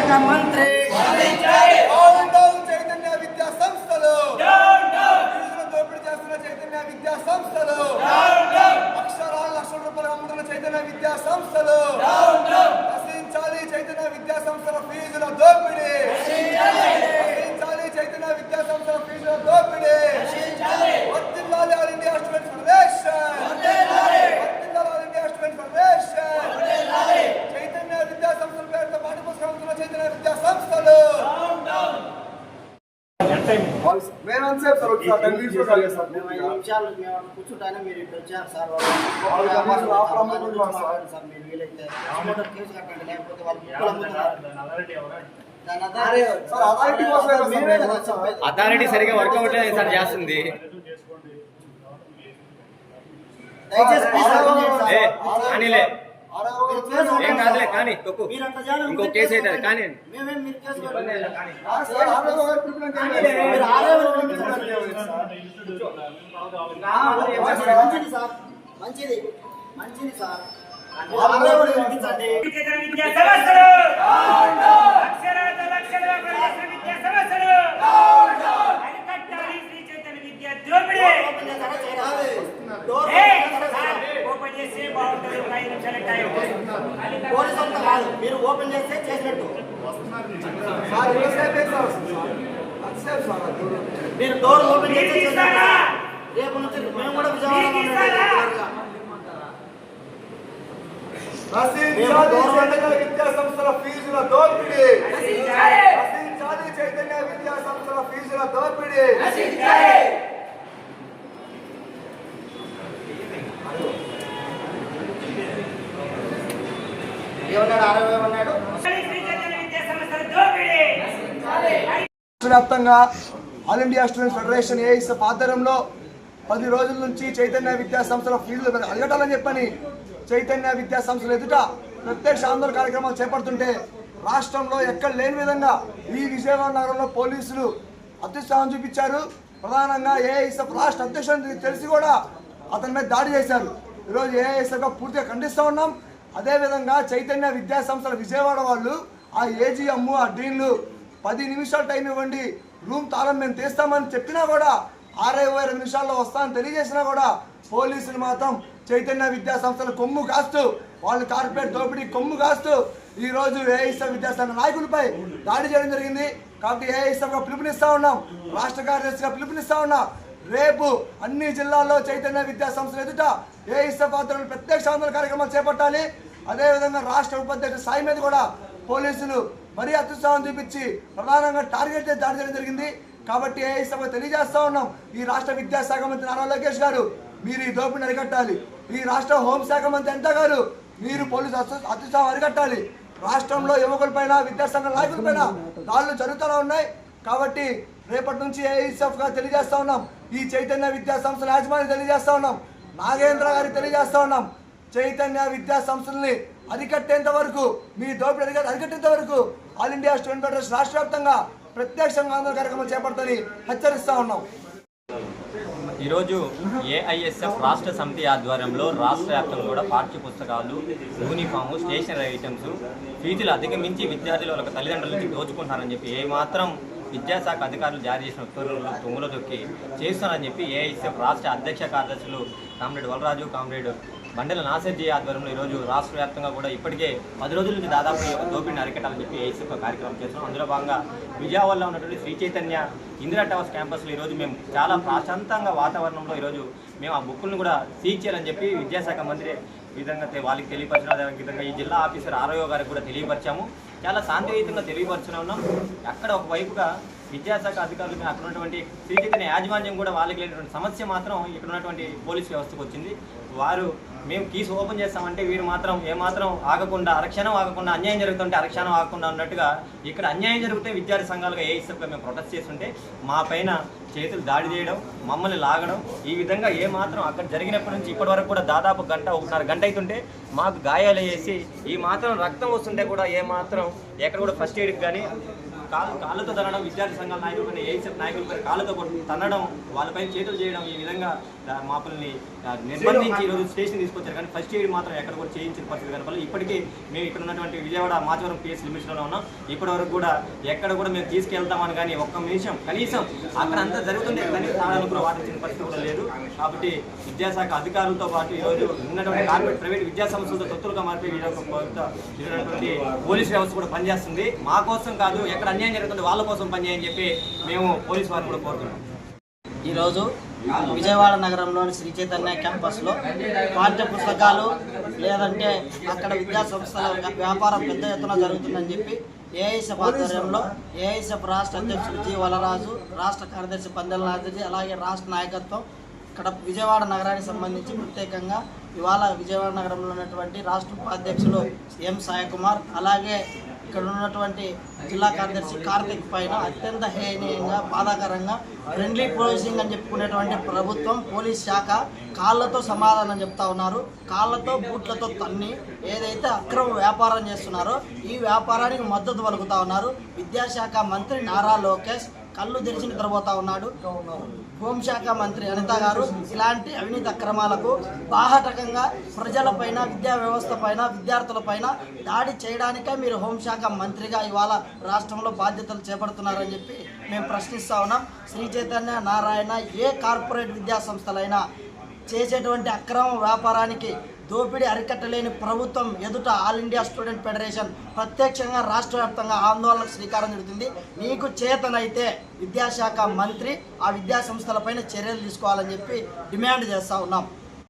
విద్యాశాఖ మంత్రి చైతన్య విద్యా సంస్థలు దోపిడీ చేస్తున్న చైతన్య విద్యా సంస్థలు అక్షరాలు లక్షల రూపాయలు అమ్ముతున్న చైతన్య విద్యా సంస్థలు నశించాలి. చైతన్య విద్యా సంస్థల ఫీజుల దోపిడీ నశించాలి. చైతన్య విద్యా సంస్థల ఫీజుల దోపిడీ వర్ధిల్లాలి. ఆల్ ఇండియా స్టూడెంట్స్ ఫెడరేషన్ వర్ధిల్లాలి. All India students federation Chaitanya విద్యా సంస్థల పేరుతో పాఠ్య పుస్తకాలు అమ్ముతున్న చైతన్య విద్యా సంస్థలు కూర్చుంటానే మీరు ఇటు వచ్చారు సార్. మీరు వీలైతే కేసు కట్టండి, లేకపోతే అథారిటీ సరిగా వర్కౌట్ సార్ చేస్తుంది. అనిలే ఏం కాదులే కానీ ఇంకో కేసు అవుతుంది కానీ మంచిది మంచిది సార్. మీరు ఓపెన్ చేస్తే చేసినట్టు మీరు డోర్ ఓపెన్ చేస్తే రేపు నుంచి మేము కూడా విద్యా సంస్థల ఫీజుల దోపిడీ చైతన్య విద్యా సంస్థల ఫీజుల దోపిడీ వ్యాప్తంగా all India students federation AISF ఆధ్వర్యంలో 10 రోజుల నుంచి చైతన్య విద్యా సంస్థల ఫీజులు అడగటాలని చెప్పని చైతన్య విద్యా సంస్థల ఎదుట ప్రత్యక్ష ఆందోళన కార్యక్రమాలు చేపడుతుంటే రాష్ట్రంలో ఎక్కడ లేని విధంగా ఈ విజయవాడ నగరంలో పోలీసులు అత్యుత్సాహం చూపించారు. ప్రధానంగా ఏఐఎస్ఎఫ్ రాష్ట్ర అధ్యక్షుడు తెలిసి కూడా అతని మీద దాడి చేశారు. ఈరోజు ఏఐఎస్ఎఫ్గా పూర్తిగా ఖండిస్తూ ఉన్నాం. అదేవిధంగా చైతన్య విద్యా సంస్థల విజయవాడ వాళ్ళు ఆ ఏజీఎం ఆ డీన్లు 10 నిమిషాలు టైం ఇవ్వండి, రూమ్ తాళం మేము తీస్తామని చెప్పినా కూడా 6-22 నిమిషాల్లో వస్తామని తెలియజేసినా కూడా పోలీసులు మాత్రం చైతన్య విద్యా సంస్థల కొమ్ము కాస్తూ వాళ్ళు కార్పొరేట్ దోపిడీ కొమ్ము కాస్తూ ఈరోజు ఏఐఎస్ఎఫ్ విద్యాసంఘ నాయకులపై దాడి చేయడం జరిగింది. కాబట్టి ఏఐఎస్ఎఫ్గా పిలుపునిస్తూ ఉన్నాం, రాష్ట్ర కార్యదర్శిగా పిలుపునిస్తూ ఉన్నాం. రేపు అన్ని జిల్లాల్లో చైతన్య విద్యా సంస్థల ఎదుట ఏఐఎస్ఎఫ్ ఆధ్వర్యంలో ప్రత్యక్ష ఆందోళన కార్యక్రమాలు చేపట్టాలి. అదేవిధంగా రాష్ట్ర ఉపాధ్యక్షుడు సాయి మీద కూడా పోలీసులు మరీ అత్యుత్సాహం చూపించి ప్రధానంగా టార్గెట్ చేసి దాడి చేయడం జరిగింది. కాబట్టి ఏఐఎస్ఎఫ్గా తెలియజేస్తూ ఉన్నాం, ఈ రాష్ట్ర విద్యాశాఖ మంత్రి నారా లోకేష్ గారు మీరు ఈ దోపిడిని అరికట్టాలి. ఈ రాష్ట్ర హోంశాఖ మంత్రి ఎంత గారు మీరు పోలీసు అత్యుత్సాహం అరికట్టాలి. రాష్ట్రంలో యువకులపైన విద్యాసంఘ నాయకులపైన దాడులు జరుగుతూనే ఉన్నాయి. కాబట్టి రేపటి నుంచి ఏఐఎస్ఎఫ్గా తెలియజేస్తూ ఉన్నాం, ఈ చైతన్య విద్యా సంస్థల యాజమాన్యం తెలియజేస్తూ ఉన్నాం, నాగేంద్ర గారికి తెలియజేస్తూ ఉన్నాం, చైతన్య విద్యా సంస్థల్ని అరికట్టేంత వరకు మీ దోపిడీ అరికట్టేంత వరకు ఆల్ ఇండియా స్టూడెంట్ ఫెడరేషన్ రాష్ట్ర వ్యాప్తంగా ప్రత్యక్షంగా ఆందోళన కార్యక్రమాలు చేపడతారని హెచ్చరిస్తూ ఉన్నాం. ఈరోజు ఏఐఎస్ఎఫ్ రాష్ట్ర సమితి ఆధ్వర్యంలో రాష్ట్ర వ్యాప్తంగా కూడా పాఠ్య పుస్తకాలు, యూనిఫాము, స్టేషనరీ ఐటమ్స్ ఫీజులు అధిగమించి విద్యార్థులు వాళ్ళ తల్లిదండ్రుల నుంచి దోచుకుంటున్నారని చెప్పి ఏమాత్రం విద్యాశాఖ అధికారులు జారీ చేసిన ఉత్తర్వులు తొంగులో దొక్కి చేస్తున్నారని చెప్పి ఏఐఎస్ఎఫ్ రాష్ట్ర అధ్యక్ష కార్యదర్శులు కామ్రేడ్ వలరాజు, కామ్రేడ్ బండెల నాసర్జీ ఆధ్వర్యంలో ఈరోజు రాష్ట్ర వ్యాప్తంగా కూడా ఇప్పటికే 10 రోజుల నుంచి దాదాపు ఈ దోపిడిని అరికట్టాలని చెప్పి ఏఐఎస్ఎఫ్ కార్యక్రమం చేస్తున్నాం. అందులో భాగంగా విజయవాడలో ఉన్నటువంటి శ్రీ చైతన్య ఇందిరా టవర్స్ క్యాంపస్లో ఈరోజు మేము చాలా ప్రశాంతంగా వాతావరణంలో ఈరోజు మేము ఆ బుక్కులను కూడా సీజ్ చేయాలని చెప్పి విద్యాశాఖ మంత్రి విధంగా వాళ్ళకి తెలియపరిచిన విధంగా ఈ జిల్లా ఆఫీసర్ ఆర్ఓ గారికి కూడా తెలియపరిచాము. చాలా శాంతియుతంగా తెలియపరుచున్నాం. అక్కడ ఒకవైపుగా విద్యాశాఖ అధికారులు అక్కడ ఉన్నటువంటి శ్రీ చైతన్య యాజమాన్యం కూడా వాళ్ళకి లేనటువంటి సమస్య మాత్రం ఇక్కడ ఉన్నటువంటి పోలీస్ వ్యవస్థకు వచ్చింది. వారు మేము కీస్ ఓపెన్ చేస్తామంటే వీరు మాత్రం ఏమాత్రం ఆగకుండా అరక్షణం ఆగకుండా అన్యాయం జరుగుతుంటే అరక్షణం ఆగకుండా ఉన్నట్టుగా ఇక్కడ అన్యాయం జరిగితే విద్యార్థి సంఘాలుగా ఏఐఎస్ఎఫ్గా మేము ప్రొటెస్ట్ చేస్తుంటే మా పైన చేతులు దాడి చేయడం, మమ్మల్ని లాగడం, ఈ విధంగా ఏమాత్రం అక్కడ జరిగినప్పటి నుంచి ఇప్పటి వరకు కూడా దాదాపు 1.5 గంట అవుతుంటే మాకు గాయాలు వేసి ఈ మాత్రం రక్తం వస్తుంటే కూడా ఏమాత్రం ఎక్కడ కూడా ఫస్ట్ ఎయిడ్కి కానీ కాళ్ళతో తనడం, విద్యార్థి సంఘాల నాయకులు కానీ ఏఐఎస్ఎఫ్ నాయకులు కానీ కాళ్ళతో తన్నడం వాళ్ళపై చేతులు చేయడం ఈ విధంగా మాపుల్ని నిర్బంధించి ఈరోజు స్టేషన్ తీసుకొచ్చారు. కానీ ఫస్ట్ ఎయిడ్ మాత్రం ఎక్కడ కూడా చేయించిన పరిస్థితి కనపడలేదు. ఇప్పటికీ మేము ఇక్కడ ఉన్నటువంటి విజయవాడ మాచవరం పిఎస్ లిమిట్స్లో ఉన్నాం. ఇప్పటి వరకు కూడా ఎక్కడ కూడా మేము తీసుకెళ్తామని కానీ ఒక్క నిమిషం కనీసం అక్కడ అంతా జరుగుతుండే కానీ తాళాలు కూడా పాటించిన పరిస్థితి కూడా లేదు. కాబట్టి విద్యాశాఖ అధికారులతో పాటు ఈరోజు ఉన్నటువంటి కార్పొరేట్ ప్రైవేట్ విద్యా సంస్థలతో తొత్తులుగా మారిపోయి ఇటువంటి పోలీస్ వ్యవస్థ కూడా పనిచేస్తుంది. మా కోసం కాదు, ఎక్కడ అన్యాయం జరుగుతుంది వాళ్ళ కోసం పనిచేయని చెప్పి మేము పోలీసు వారు కూడా కోరుతున్నాం. ఈరోజు విజయవాడ నగరంలోని శ్రీ చైతన్య క్యాంపస్లో పాఠ్య పుస్తకాలు లేదంటే అక్కడ విద్యా సంస్థల వ్యాపారం పెద్ద ఎత్తున జరుగుతుందని చెప్పి ఏఐఎస్ఎఫ్ ఆధ్వర్యంలో ఏఐఎస్ఎఫ్ రాష్ట్ర అధ్యక్షుడు జి వలరాజు, రాష్ట్ర కార్యదర్శి పందెల నాథజీ, అలాగే రాష్ట్ర నాయకత్వం ఇక్కడ విజయవాడ నగరానికి సంబంధించి ప్రత్యేకంగా ఇవాళ విజయవాడ నగరంలో ఉన్నటువంటి రాష్ట్ర ఉపాధ్యక్షులు ఎం సాయికుమార్, అలాగే ఇక్కడ ఉన్నటువంటి జిల్లా కార్యదర్శి కార్తిక్ పైన అత్యంత హేయనీయంగా బాధాకరంగా ఫ్రెండ్లీ పోలీసింగ్ అని చెప్పుకునేటువంటి ప్రభుత్వం పోలీస్ శాఖ కాళ్ళతో సమాధానం చెప్తా ఉన్నారు. కాళ్ళతో బూట్లతో తన్ని ఏదైతే అక్రమ వ్యాపారం చేస్తున్నారో ఈ వ్యాపారానికి మద్దతు పలుకుతా ఉన్నారు. విద్యాశాఖ మంత్రి నారా లోకేష్ కళ్ళు తెరిచి నిద్రపోతా ఉన్నాడు. హోంశాఖ మంత్రి అనిత గారు ఇలాంటి అవినీతి అక్రమాలకు బాహటకంగా ప్రజలపైన, విద్యా వ్యవస్థ పైన, విద్యార్థులపైన దాడి చేయడానికే మీరు హోంశాఖ మంత్రిగా ఇవాళ రాష్ట్రంలో బాధ్యతలు చేపడుతున్నారని చెప్పి మేము ప్రశ్నిస్తా ఉన్నాం. శ్రీ చైతన్య, నారాయణ ఏ కార్పొరేట్ విద్యా సంస్థలైనా చేసేటువంటి అక్రమ వ్యాపారానికి దోపిడీ అరికట్టలేని ప్రభుత్వం ఎదుట ఆల్ ఇండియా స్టూడెంట్ ఫెడరేషన్ ప్రత్యక్షంగా రాష్ట్ర వ్యాప్తంగా ఆందోళనకు శ్రీకారం చుడుతుంది. మీకు చేతనైతే విద్యాశాఖ మంత్రి ఆ విద్యా సంస్థలపైన చర్యలు తీసుకోవాలని చెప్పి డిమాండ్ చేస్తూ ఉన్నాం.